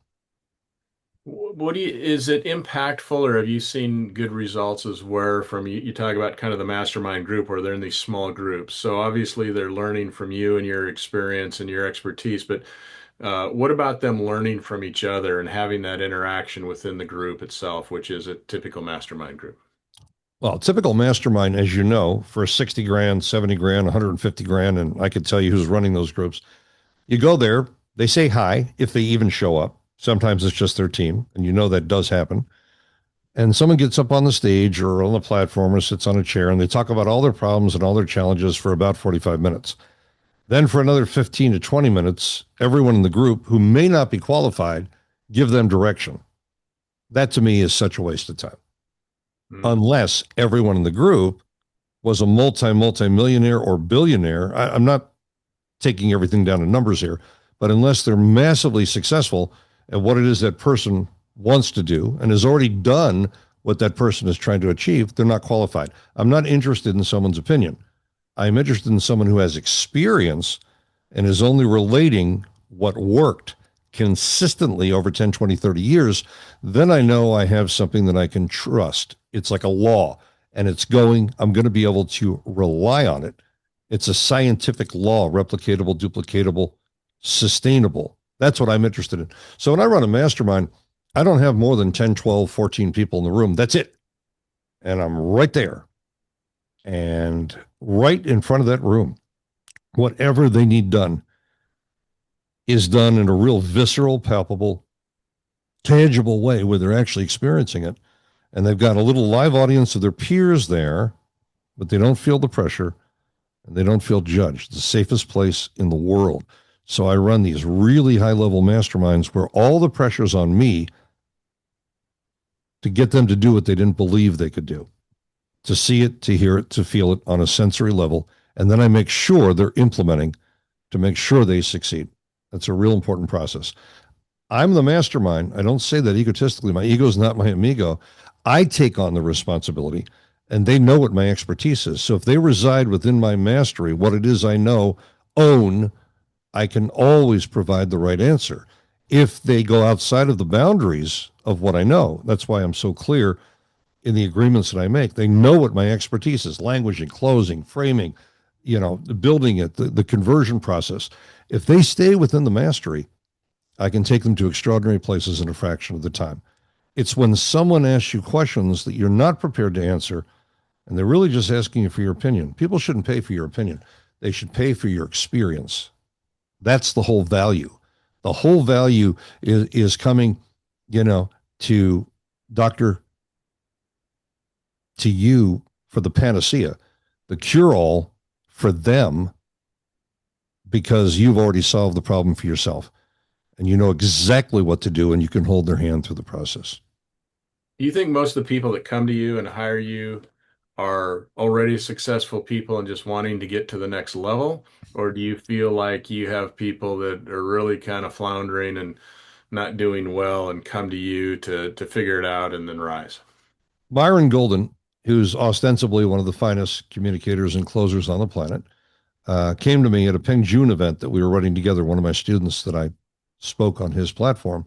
What do you, is it impactful, or have you seen good results as where from you talk about kind of the mastermind group where they're in these small groups. So obviously they're learning from you and your experience and your expertise, but what about them learning from each other and having that interaction within the group itself, which is a typical mastermind group? Well, typical mastermind, as you know, for 60 grand, 70 grand, 150 grand, and I could tell you who's running those groups. You go there, they say hi if they even show up. Sometimes it's just their team, and you know that does happen. And someone gets up on the stage or on the platform or sits on a chair and they talk about all their problems and all their challenges for about 45 minutes. Then for another 15 to 20 minutes, everyone in the group who may not be qualified give them direction. That to me is such a waste of time. Mm. Unless everyone in the group was a multi-millionaire or billionaire. I'm not taking everything down to numbers here, but unless they're massively successful at what it is that person wants to do and has already done what that person is trying to achieve, they're not qualified. I'm not interested in someone's opinion. I'm interested in someone who has experience and is only relating what worked consistently over 10, 20, 30 years. Then I know I have something that I can trust. It's like a law and it's going, I'm going to be able to rely on it. It's a scientific law, replicatable, duplicatable, sustainable. That's what I'm interested in. So when I run a mastermind, I don't have more than 10, 12, 14 people in the room. That's it. And I'm right there. And right in front of that room, whatever they need done is done in a real visceral, palpable, tangible way where they're actually experiencing it. And they've got a little live audience of their peers there, but they don't feel the pressure and they don't feel judged. It's the safest place in the world. So I run these really high level masterminds where all the pressure's on me to get them to do what they didn't believe they could do, to see it, to hear it, to feel it on a sensory level. And then I make sure they're implementing to make sure they succeed. That's a real important process. I'm the mastermind. I don't say that egotistically. My ego is not my amigo. I take on the responsibility, and they know what my expertise is. So if they reside within my mastery, what it is I know, own, I can always provide the right answer. If they go outside of the boundaries of what I know, that's why I'm so clear in the agreements that I make. They know what my expertise is: languaging, closing, framing, building it, the conversion process. If they stay within the mastery, I can take them to extraordinary places in a fraction of the time. It's when someone asks you questions that you're not prepared to answer, and they're really just asking you for your opinion. People shouldn't pay for your opinion. They should pay for your experience. That's the whole value. The whole value is coming, to Dr. to you for the panacea, the cure-all for them, because you've already solved the problem for yourself and you know exactly what to do and you can hold their hand through the process. Do you think most of the people that come to you and hire you are already successful people and just wanting to get to the next level? Or do you feel like you have people that are really kind of floundering and not doing well and come to you to figure it out and then rise? Myron Golden, who's ostensibly one of the finest communicators and closers on the planet, came to me at a Peng Joon event that we were running together, one of my students that I spoke on his platform.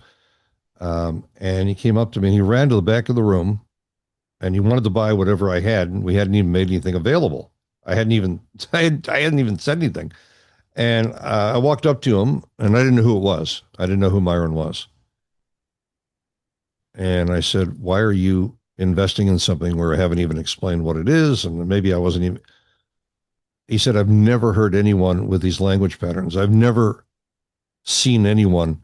And he came up to me and he ran to the back of the room and he wanted to buy whatever I had. And we hadn't even made anything available. I hadn't even said anything. And I walked up to him and I didn't know who it was. I didn't know who Myron was. And I said, why are you investing in something where I haven't even explained what it is? And maybe I wasn't even. He said, I've never heard anyone with these language patterns. I've never seen anyone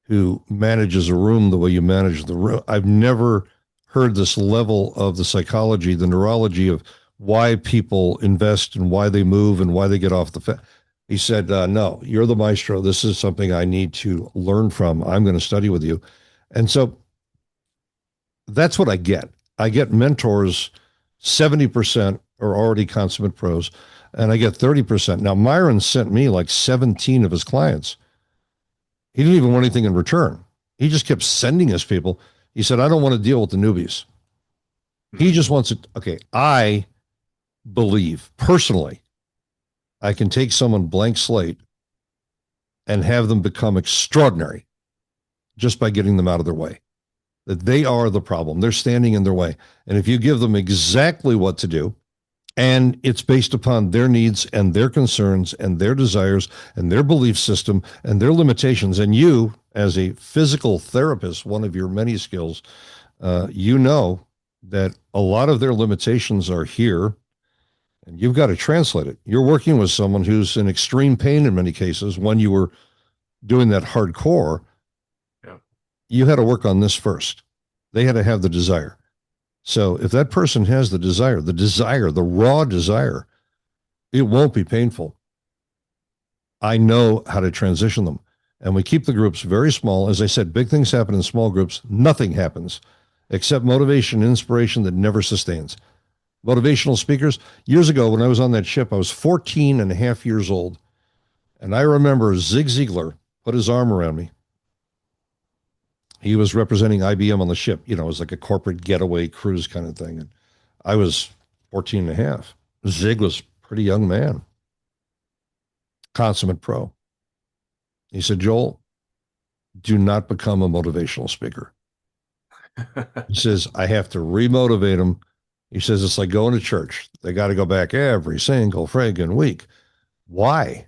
who manages a room the way you manage the room. I've never heard this level of the psychology, the neurology of why people invest and why they move and why they get off the. He said, no, you're the maestro. This is something I need to learn from. I'm going to study with you. And so that's what I get. I get mentors, 70% are already consummate pros, and I get 30%. Now, Myron sent me like 17 of his clients. He didn't even want anything in return. He just kept sending us people. He said, I don't want to deal with the newbies. He Mhm. just wants it. Okay, I believe personally I can take someone blank slate and have them become extraordinary just by getting them out of their way. That they are the problem. They're standing in their way. And if you give them exactly what to do, and it's based upon their needs and their concerns and their desires and their belief system and their limitations, and you, as a physical therapist, one of your many skills, you know that a lot of their limitations are here, and you've got to translate it. You're working with someone who's in extreme pain in many cases. When you were doing that hardcore, Yeah. you had to work on this first. They had to have the desire. So if that person has the raw desire, it won't be painful. I know how to transition them. And we keep the groups very small. As I said, big things happen in small groups. Nothing happens except motivation and inspiration that never sustains. Motivational speakers. Years ago, when I was on that ship, I was 14 and a half years old. And I remember Zig Ziglar put his arm around me. He was representing IBM on the ship. You know, it was like a corporate getaway cruise kind of thing. And I was 14 and a half. Zig was a pretty young man, consummate pro. He said, Joel, do not become a motivational speaker. He says, I have to remotivate them. He says, it's like going to church. They got to go back every single friggin' week. Why?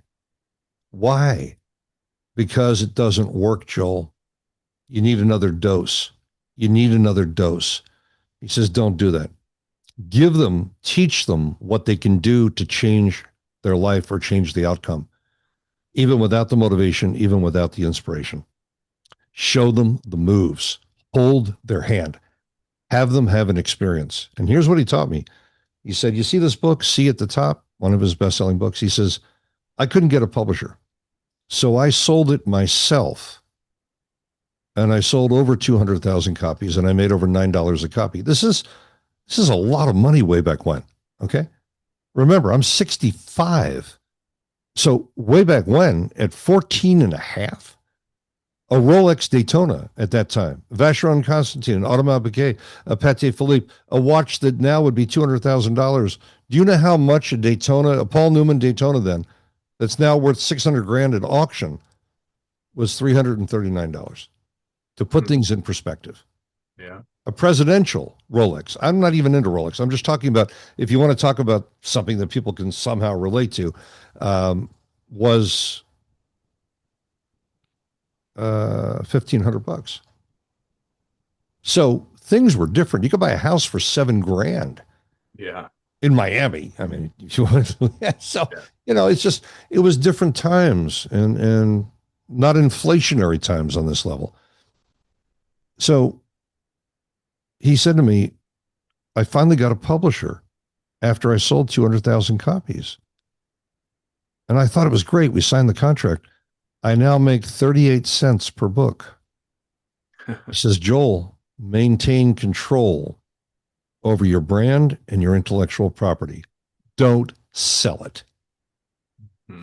Why? Because it doesn't work, Joel. You need another dose. You need another dose. He says, don't do that. Give them, teach them what they can do to change their life or change the outcome, even without the motivation, even without the inspiration. Show them the moves, hold their hand, have them have an experience. And here's what he taught me. He said, you see this book, See at the Top, one of his best-selling books. He says, I couldn't get a publisher. So I sold it myself. And I sold over 200,000 copies and I made over $9 a copy. This is a lot of money way back when. Okay. Remember, I'm 65. So way back when, at 14 and a half, a Rolex Daytona at that time, Vacheron Constantin, an Audemars Piguet, a Patek Philippe, a watch that now would be $200,000. Do you know how much a Daytona, a Paul Newman Daytona then, that's now worth 600 grand at auction, was $339? To put things in perspective. Yeah. A presidential Rolex. I'm not even into Rolex. I'm just talking about, if you want to talk about something that people can somehow relate to, was 1,500 bucks. So things were different. You could buy a house for $7,000 Yeah. in Miami. I mean, if you want to, so Yeah. it's just, it was different times and not inflationary times on this level. So he said to me, I finally got a publisher after I sold 200,000 copies. And I thought it was great. We signed the contract. I now make 38 cents per book. He says, Joel, maintain control over your brand and your intellectual property. Don't sell it.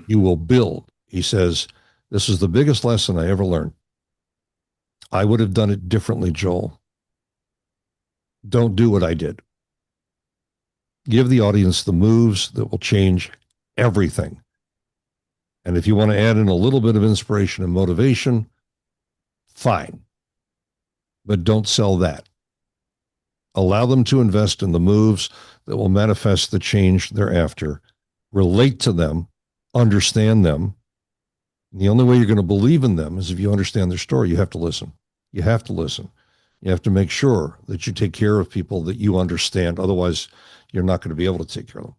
You will build. He says, this is the biggest lesson I ever learned. I would have done it differently, Joel. Don't do what I did. Give the audience the moves that will change everything. And if you want to add in a little bit of inspiration and motivation, fine. But don't sell that. Allow them to invest in the moves that will manifest the change they're after. Relate to them, understand them. And the only way you're going to believe in them is if you understand their story. You have to listen. You have to listen. You have to make sure that you take care of people that you understand. Otherwise, you're not going to be able to take care of them.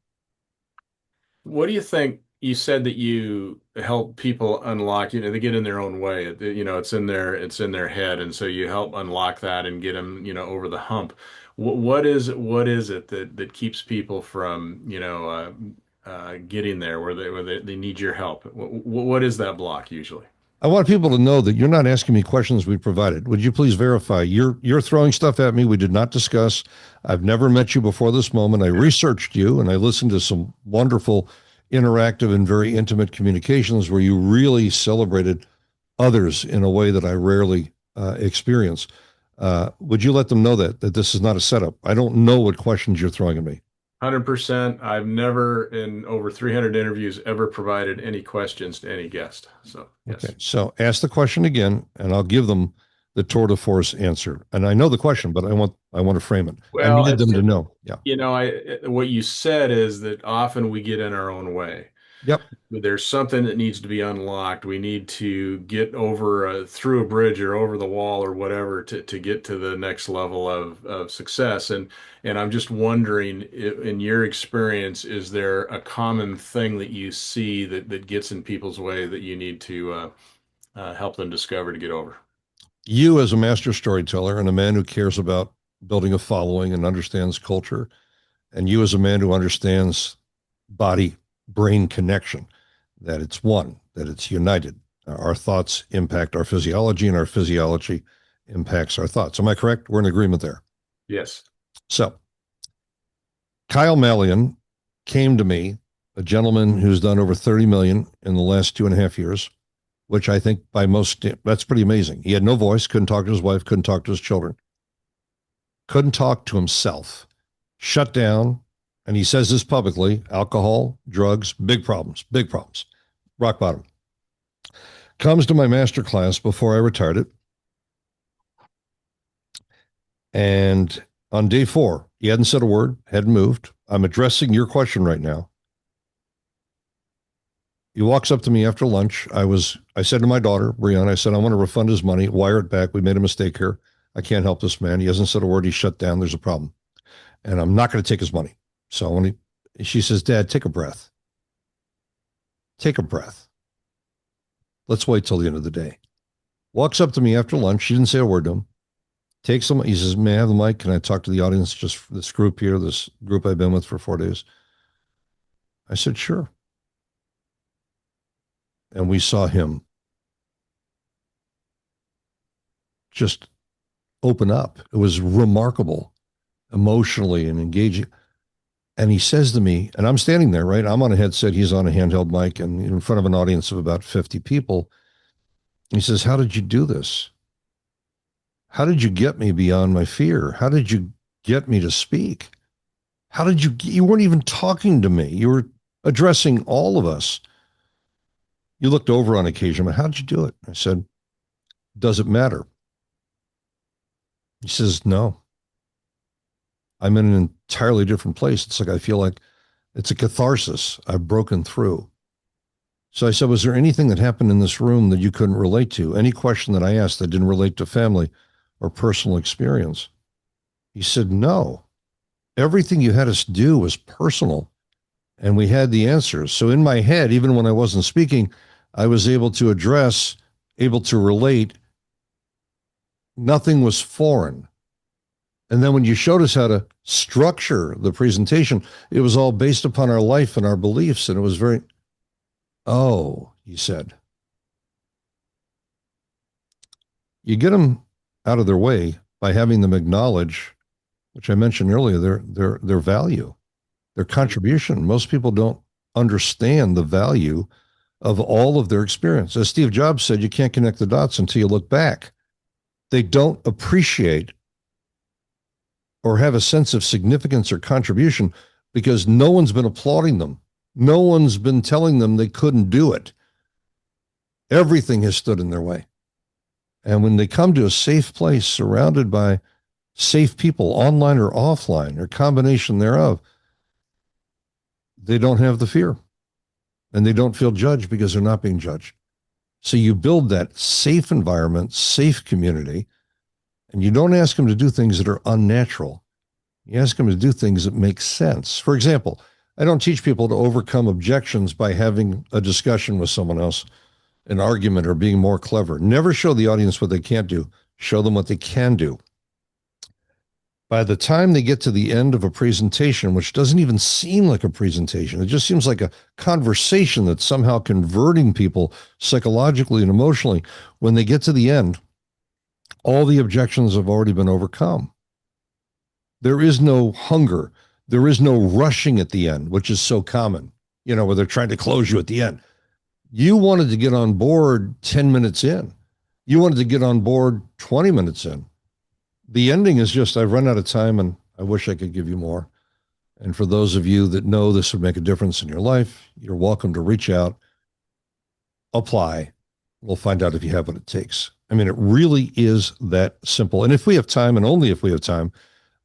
What do you think? You said that you help people unlock, they get in their own way. It's in their head, and so you help unlock that and get them, over the hump. What is it that keeps people from, getting there where they need your help? What is that block usually? I want people to know that you're not asking me questions we provided. Would you please verify? You're throwing stuff at me we did not discuss. I've never met you before this moment. I researched you and I listened to some wonderful, interactive, and very intimate communications where you really celebrated others in a way that I rarely experience. Would you let them know that this is not a setup? I don't know what questions you're throwing at me. 100%. I've never, in over 300 interviews, ever provided any questions to any guest. So, Okay, yes. so ask the question again, and I'll give them the tour de force answer. And I know the question, but I want to frame it. I Well, needed them to know. Yeah. what you said is that often we get in our own way. Yep. There's something that needs to be unlocked. We need to get over through a bridge or over the wall or whatever to get to the next level of success. And I'm just wondering, in your experience, is there a common thing that you see that gets in people's way that you need to help them discover to get over? You, as a master storyteller and a man who cares about building a following and understands culture, and you, as a man who understands body brain connection, that it's one, that it's united. Our thoughts impact our physiology, and our physiology impacts our thoughts. Am I correct? We're in agreement there. Yes. So, Kyle Mallion came to me, a gentleman who's done over 30 million in the last 2.5 years, which I think by most, that's pretty amazing. He had no voice, couldn't talk to his wife, couldn't talk to his children, couldn't talk to himself, shut down. And he says this publicly: alcohol, drugs, big problems, rock bottom. Comes to my master class before I retired it. And on day 4, he hadn't said a word, hadn't moved. I'm addressing your question right now. He walks up to me after lunch. I said to my daughter, Briana, I said, I want to refund his money, wire it back. We made a mistake here. I can't help this man. He hasn't said a word. He's shut down. There's a problem. And I'm not going to take his money. So she says, Dad, take a breath. Take a breath. Let's wait till the end of the day. Walks up to me after lunch. She didn't say a word to him. Takes him. He says, may I have the mic? Can I talk to the audience? Just this group here, this group I've been with for 4 days. I said, sure. And we saw him just open up. It was remarkable, emotionally and engaging. And he says to me, and I'm standing there, right? I'm on a headset. He's on a handheld mic and in front of an audience of about 50 people. He says, how did you do this? How did you get me beyond my fear? How did you get me to speak? How did you weren't even talking to me. You were addressing all of us. You looked over on occasion, but how did you do it? I said, does it matter? He says, no. I'm in an entirely different place. It's like I feel like it's a catharsis. I've broken through. So I said, was there anything that happened in this room that you couldn't relate to? Any question that I asked that didn't relate to family or personal experience? He said, no. Everything you had us do was personal, and we had the answers. So in my head, even when I wasn't speaking, I was able to address, able to relate. Nothing was foreign. And then when you showed us how to structure the presentation, it was all based upon our life and our beliefs. And it was very, oh, he said. You get them out of their way by having them acknowledge, which I mentioned earlier, their value, their contribution. Most people don't understand the value of all of their experience. As Steve Jobs said, you can't connect the dots until you look back. They don't appreciate or have a sense of significance or contribution because no one's been applauding them. No one's been telling them they couldn't do it. Everything has stood in their way. And when they come to a safe place surrounded by safe people, online or offline, or combination thereof, they don't have the fear. And they don't feel judged because they're not being judged. So you build that safe environment, safe community, and you don't ask them to do things that are unnatural. You ask them to do things that make sense. For example, I don't teach people to overcome objections by having a discussion with someone else, an argument, or being more clever. Never show the audience what they can't do. Show them what they can do. By the time they get to the end of a presentation, which doesn't even seem like a presentation, it just seems like a conversation that's somehow converting people psychologically and emotionally. When they get to the end, all the objections have already been overcome. There is no hunger. There is no rushing at the end, which is so common, where they're trying to close you at the end. You wanted to get on board 10 minutes in. You wanted to get on board 20 minutes in. The ending is just, I've run out of time and I wish I could give you more. And for those of you that know this would make a difference in your life, you're welcome to reach out, apply. We'll find out if you have what it takes. I mean, it really is that simple. And if we have time, and only if we have time,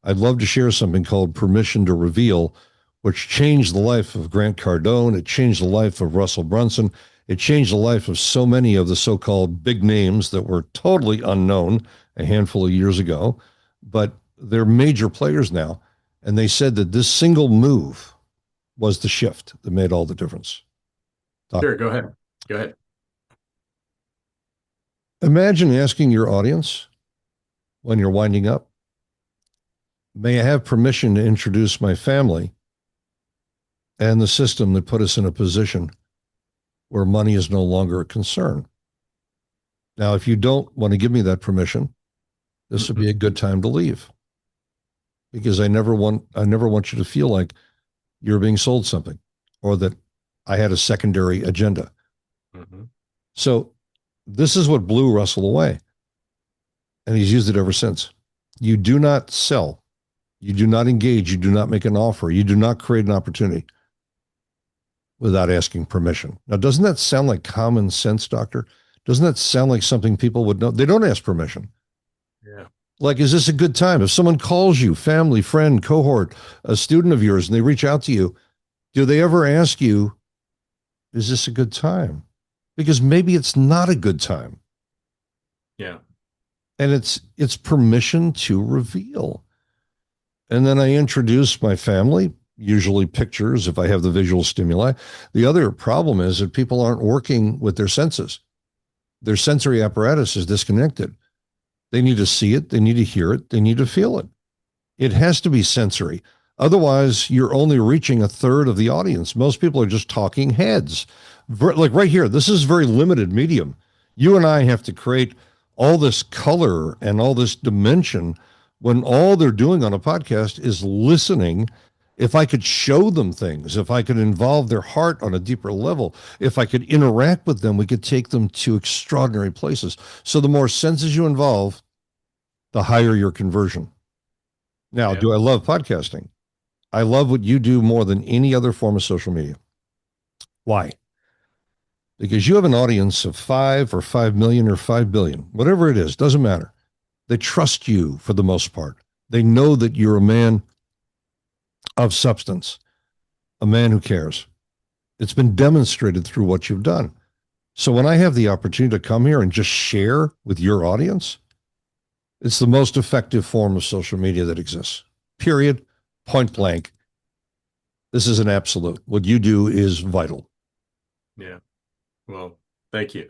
I'd love to share something called Permission to Reveal, which changed the life of Grant Cardone. It changed the life of Russell Brunson. It changed the life of so many of the so-called big names that were totally unknown a handful of years ago, but they're major players now. And they said that this single move was the shift that made all the difference. Sure, go ahead. Go ahead. Imagine asking your audience when you're winding up, may I have permission to introduce my family and the system that put us in a position where money is no longer a concern? Now, if you don't want to give me that permission, this would be a good time to leave, because I never want you to feel like you're being sold something or that I had a secondary agenda. Mm-hmm. So this is what blew Russell away, and he's used it ever since. You do not sell. You do not engage. You do not make an offer. You do not create an opportunity without asking permission. Now, doesn't that sound like common sense, doctor? Doesn't that sound like something people would know? They don't ask permission. Yeah. Like, is this a good time? If someone calls you, family, friend, cohort, a student of yours, and they reach out to you, do they ever ask you, is this a good time? Because maybe it's not a good time. Yeah. And it's permission to reveal. And then I introduce my family, usually pictures if I have the visual stimuli. The other problem is that people aren't working with their senses. Their sensory apparatus is disconnected. They need to see it. They need to hear it. They need to feel it. It has to be sensory. Otherwise, you're only reaching a third of the audience. Most people are just talking heads. Like right here, this is very limited medium. You and I have to create all this color and all this dimension when all they're doing on a podcast is listening. If I could show them things, if I could involve their heart on a deeper level, if I could interact with them, we could take them to extraordinary places. So the more senses you involve, the higher your conversion. Now, do I love podcasting? I love what you do more than any other form of social media. Why? Because you have an audience of 5 or 5 million or 5 billion, whatever it is, doesn't matter. They trust you for the most part. They know that you're a man of substance, a man who cares. It's been demonstrated through what you've done. So when I have the opportunity to come here and just share with your audience, it's the most effective form of social media that exists. Period. Point blank. This is an absolute. What you do is vital. Yeah. Well, thank you.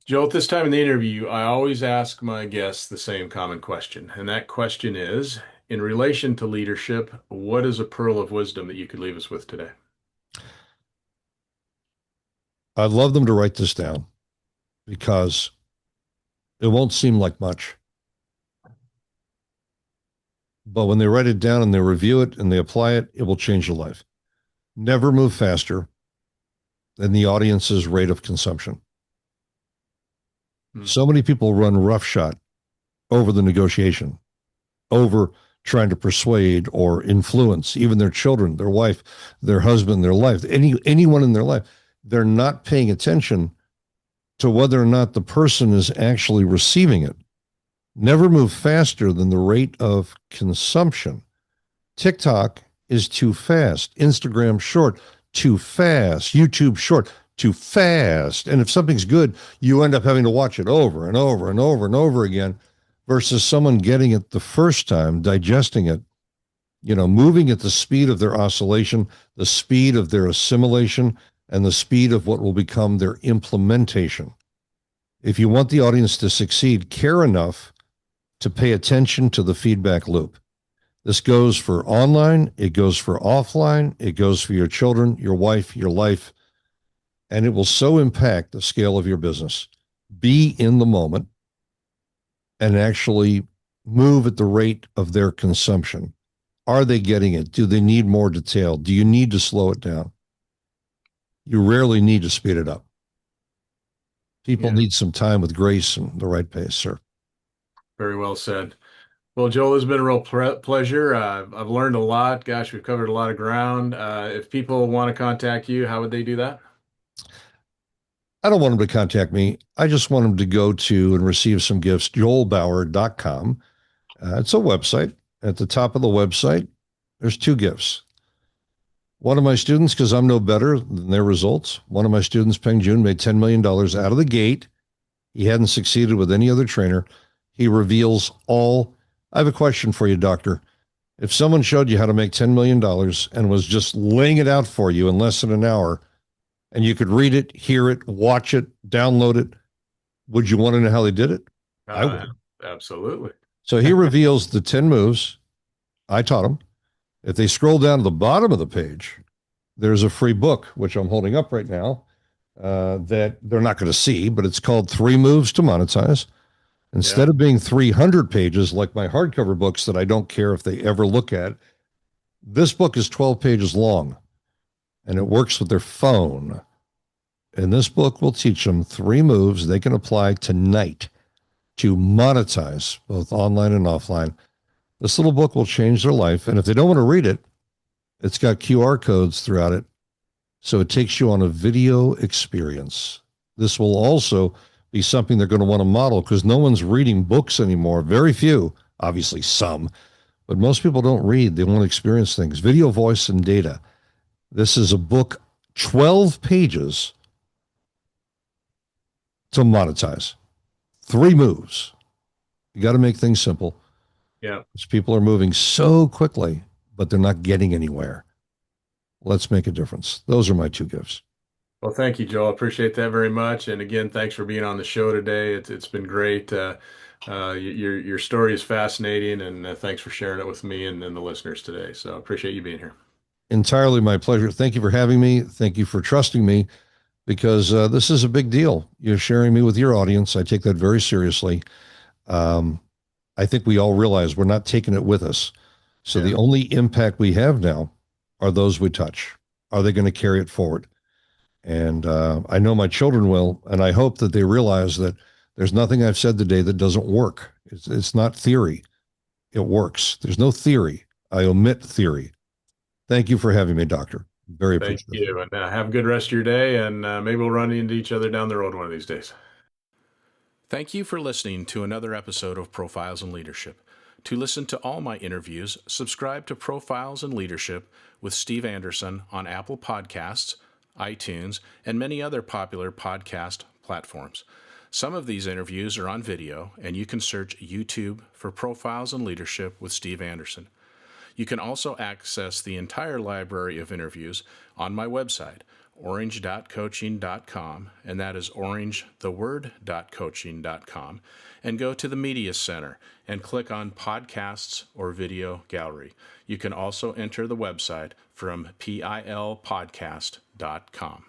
Joe, at this time in the interview, I always ask my guests the same common question. And that question is, in relation to leadership, what is a pearl of wisdom that you could leave us with today? I'd love them to write this down because it won't seem like much. But when they write it down and they review it and they apply it, it will change your life. Never move faster than the audience's rate of consumption. So many people run roughshod over the negotiation, over trying to persuade or influence even their children, their wife, their husband, their life, anyone in their life. They're not paying attention to whether or not the person is actually receiving it. Never move faster than the rate of consumption. TikTok is too fast. Instagram short, too fast. YouTube short, too fast. And if something's good, you end up having to watch it over and over and over and over again versus someone getting it the first time, digesting it, moving at the speed of their oscillation, the speed of their assimilation, and the speed of what will become their implementation. If you want the audience to succeed, care enough to pay attention to the feedback loop. This goes for online, it goes for offline, it goes for your children, your wife, your life, and it will so impact the scale of your business. Be in the moment and actually move at the rate of their consumption. Are they getting it? Do they need more detail? Do you need to slow it down? You rarely need to speed it up. People need some time with grace and the right pace, sir. Very well said. Well, Joel, it's been a real pleasure. I've learned a lot. Gosh, we've covered a lot of ground. If people want to contact you, how would they do that? I don't want them to contact me. I just want them to go to and receive some gifts, joelbauer.com. It's a website. At the top of the website, there's two gifts. One of my students, because I'm no better than their results, one of my students, Peng Joon, made $10 million out of the gate. He hadn't succeeded with any other trainer. He reveals all. I have a question for you, doctor. If someone showed you how to make $10 million and was just laying it out for you in less than an hour, and you could read it, hear it, watch it, download it, would you want to know how they did it? I Uh, would. Absolutely. So he reveals the 10 moves I taught him. If they scroll down to the bottom of the page, there's a free book, which I'm holding up right now, that they're not going to see, but it's called Three Moves to Monetize. Yeah. Instead of being 300 pages like my hardcover books that I don't care if they ever look at, this book is 12 pages long and it works with their phone. And this book will teach them three moves they can apply tonight to monetize both online and offline. This little book will change their life. And if they don't want to read it, it's got QR codes throughout it. So it takes you on a video experience. This will also be something they're going to want to model because no one's reading books anymore. Very few, obviously some, but most people don't read. They want to experience things. Video, voice, and data. This is a book, 12 pages to monetize. Three moves. You got to make things simple Yeah. because people are moving so quickly, but they're not getting anywhere. Let's make a difference. Those are my two gifts. Well, thank you, Joel. I appreciate that very much. And again, thanks for being on the show today. It's been great. Your story is fascinating, and thanks for sharing it with me and the listeners today. So I appreciate you being here. Entirely my pleasure. Thank you for having me. Thank you for trusting me because this is a big deal. You're sharing me with your audience. I take that very seriously. Um, I think we all realize we're not taking it with us. So Yeah. the only impact we have now are those we touch. Are they going to carry it forward? And I know my children will, and I hope that they realize that there's nothing I've said today that doesn't work. It's not theory. It works. There's no theory. I omit theory. Thank you for having me, doctor. Very Thank appreciative. you. And have a good rest of your day. And maybe we'll run into each other down the road one of these days. Thank you for listening to another episode of Profiles in Leadership. To listen to all my interviews, subscribe to Profiles in Leadership with Steve Anderson on Apple Podcasts, iTunes, and many other popular podcast platforms. Some of these interviews are on video, and you can search YouTube for Profiles in Leadership with Steve Anderson. You can also access the entire library of interviews on my website, orange.coaching.com, and that is orangetheword.coaching.com, and go to the Media Center and click on Podcasts or Video Gallery. You can also enter the website from pilpodcast.com.